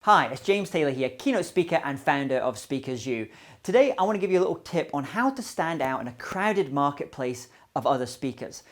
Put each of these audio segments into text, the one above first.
Hi, it's James Taylor here, keynote speaker and founder of Speakers U. Today I want to give you a little tip on how to stand out in a crowded marketplace of other speakers.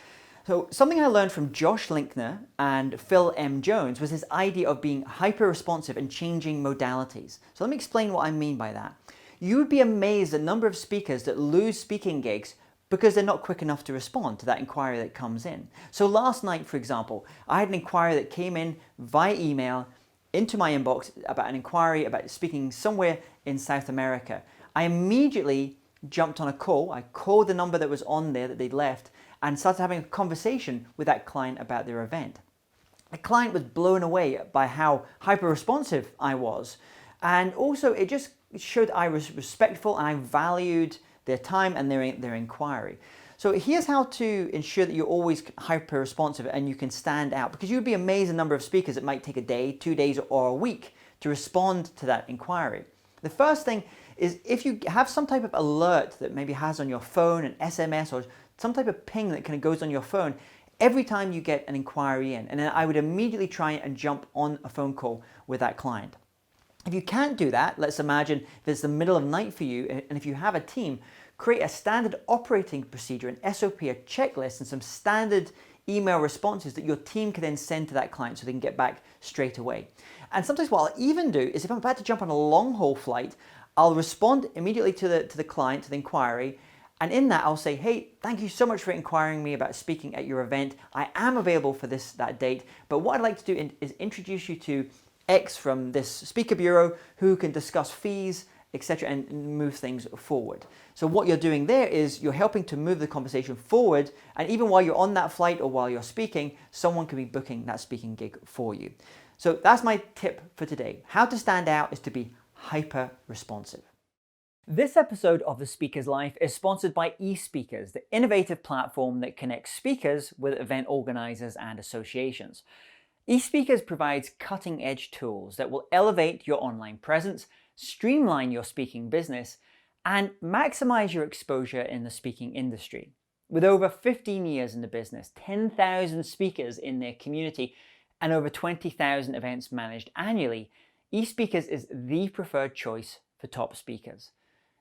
So something I learned from Josh Linkner and Phil M. Jones was this idea of being hyper-responsive and changing modalities. So let me explain what I mean by that. You would be amazed at the number of speakers that lose speaking gigs because they're not quick enough to respond to that inquiry that comes in. So last night, for example, I had an inquiry that came in via email into my inbox about an inquiry about speaking somewhere in South America. I immediately jumped on a call. I called the number that was on there that they'd left and started having a conversation with that client about their event. The client was blown away by how hyper responsive I was, and also it just showed I was respectful and I valued their time and their inquiry. So here's how to ensure that you're always hyper responsive and you can stand out, because you'd be amazed at the number of speakers that might take a day, 2 days, or a week to respond to that inquiry. The first thing is, if you have some type of alert that maybe has on your phone, an SMS or some type of ping that kind of goes on your phone every time you get an inquiry in, and then I would immediately try and jump on a phone call with that client. If you can't do that, let's imagine if it's the middle of the night for you, and if you have a team, create a standard operating procedure, an SOP, a checklist, and some standard email responses that your team can then send to that client so they can get back straight away. And sometimes what I'll even do is, if I'm about to jump on a long haul flight, I'll respond immediately to the client, to the inquiry, and in that I'll say, hey, thank you so much for inquiring me about speaking at your event. I am available for that date, but what I'd like to do is introduce you to X from this speaker bureau who can discuss fees, etc., and move things forward. So what you're doing there is you're helping to move the conversation forward, and even while you're on that flight or while you're speaking, someone can be booking that speaking gig for you. So that's my tip for today. How to stand out is to be hyper responsive. This episode of The Speaker's Life is sponsored by eSpeakers, the innovative platform that connects speakers with event organizers and associations. eSpeakers provides cutting-edge tools that will elevate your online presence, streamline your speaking business, and maximize your exposure in the speaking industry. With over 15 years in the business, 10,000 speakers in their community, and over 20,000 events managed annually, eSpeakers is the preferred choice for top speakers.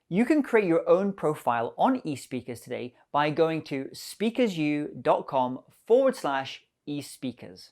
You can create your own profile on eSpeakers today by going to speakersu.com/eSpeakers.